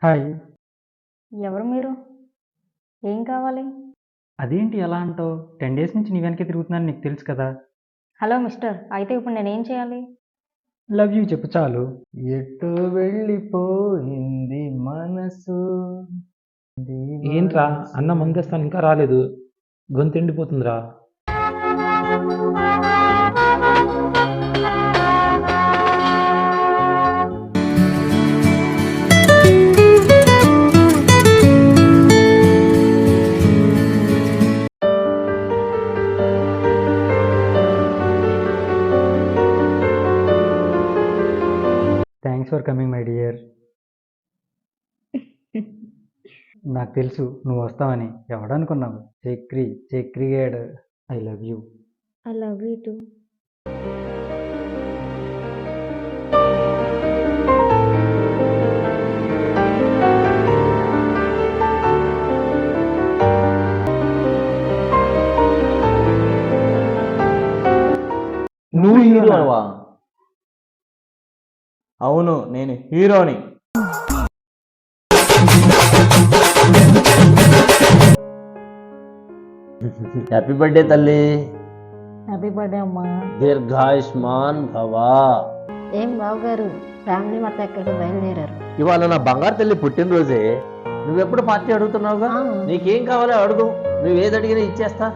Hi. ఎవరు మీరు? ఏం కావాలి? అదేంటి అలా అంటావు? 10 డేస్ నుంచి నీ వెనకే తిరుగుతున్నానని నీకు తెలుసు కదా! Hello mister. అయితే ఇప్పుడు నేనేం చేయాలి? లవ్ యూ చెప్పు చాలు. ఎటో వెళ్ళిపోయింది మనసు ఏంట్రా అన్నం అందేస్తాను ఇంకా రాలేదు, గొంతు ఎండిపోతుందిరా. Thanks for coming my dear. నాకు తెలుసు నువ్వు వస్తావని. ఎవడనుకున్నావు? చక్రిగాడు. I love you. I love you too. నువ్వు హీరోవా? అవును, నేను హీరోని. హ్యాపీ బర్త్డే తల్లి. హ్యాపీ బర్త్డే అమ్మా. దీర్ఘాయుష్మాన్ భవా. ఏం బాబు గారు, ఫ్యామిలీ మొత్తం ఎక్కడికి బయలుదేరారు? ఇవాళ నా బంగారు తల్లి పుట్టినరోజే. నువ్వెప్పుడు పార్టీ అడుగుతున్నావుగా? ఆ. నీకేం కావాలో అడుగు, నువ్వేది అడిగినా ఇచ్చేస్తా.